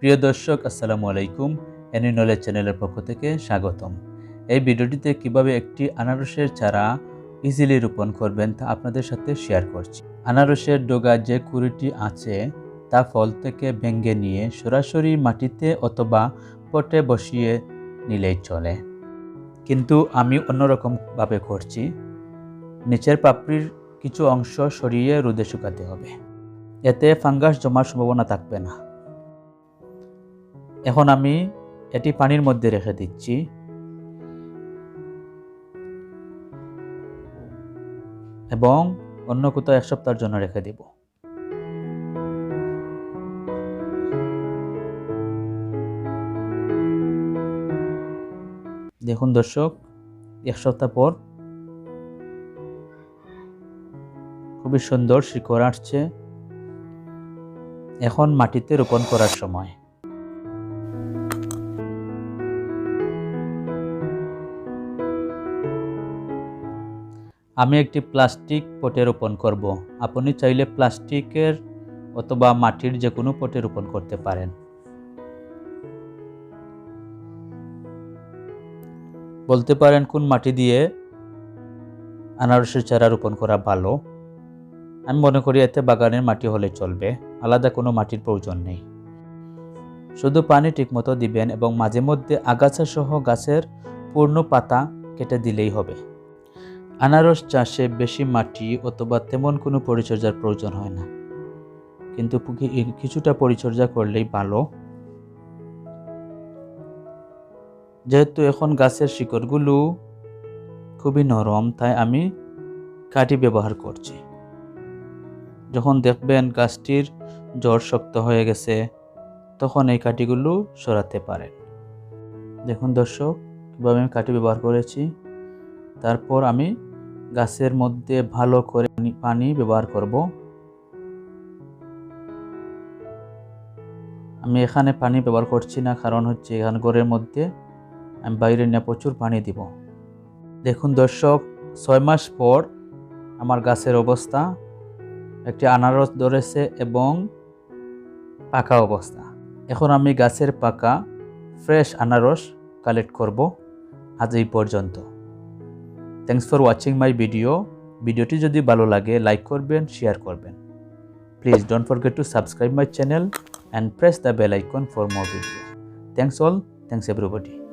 প্রিয় দর্শক, আসসালামু আলাইকুম। এনি নলেজ চ্যানেলের পক্ষ থেকে স্বাগতম। এই ভিডিওটিতে কিভাবে একটি আনারসের চারা ইজিলি রোপণ করবেন তা আপনাদের সাথে শেয়ার করছি। আনারসের ডগা যে কুড়িটি আছে তা ফল থেকে ভেঙে নিয়ে সরাসরি মাটিতে অথবা পটে বসিয়ে নিলেই চলে, কিন্তু আমি অন্যরকমভাবে করছি। নিচের পাপড়ির কিছু অংশ সরিয়ে রোদে শুকাতে হবে, এতে ফাঙ্গাস জমার সম্ভাবনা থাকবে না। এখন আমি এটি পানির মধ্যে রেখে দিচ্ছি। এবং অন্য কোথাও 1 সপ্তাহের জন্য রেখে দেব। দেখুন দর্শক, 1 সপ্তাহ পর খুবই সুন্দর শিকড় আসছে। এখন মাটিতে রোপণ করার সময়। আমি একটি প্লাস্টিক পটে রোপণ করব। আপনি চাইলে প্লাস্টিকের অথবা মাটির যে কোনো পটে রোপণ করতে পারেন। বলতে পারেন কোন মাটি দিয়ে আনারসের চারা রোপণ করা ভালো। আমি মনে করি এতে বাগানের মাটি হলে চলবে, আলাদা কোনো মাটির প্রয়োজন নেই। শুধু পানি ঠিকমতো দিবেন এবং মাঝে মধ্যে আগাছা সহ গাছের পূর্ণ পাতা কেটে দিলেই হবে। আনারস চাষে বেশি মাটি অথবা তেমন কোনো পরিচর্যার প্রয়োজন হয় না, কিন্তু কিছুটা পরিচর্যা করলেই ভালো। যেহেতু এখন গাছের শিকড়গুলো খুবই নরম, তাই আমি কাঠি ব্যবহার করছি। যখন দেখবেন গাছটির জড় শক্ত হয়ে গেছে, তখন এই কাঠিগুলো সরাতে পারেন। দেখুন দর্শক, কীভাবে আমি কাঠি ব্যবহার করেছি। তারপর আমি গাছের মধ্যে ভালো করে পানি ব্যবহার করব। আমি এখানে পানি ব্যবহার করছি না, কারণ হচ্ছে এখানে ঘরের মধ্যে আমি বাইরে নিয়ে প্রচুর পানি দিব। দেখুন দর্শক, 6 মাস পর আমার গাছের অবস্থা, একটি আনারস ধরেছে এবং পাকা অবস্থা। এখন আমি গাছের পাকা ফ্রেশ আনারস কালেক্ট করব। আজ এই পর্যন্ত। থ্যাংকস ফর ওয়াচিং মাই ভিডিওটি যদি ভালো লাগে লাইক করবেন, শেয়ার করবেন। Please don't forget to subscribe my channel and press the bell icon for more videos. Thanks all. Thanks everybody.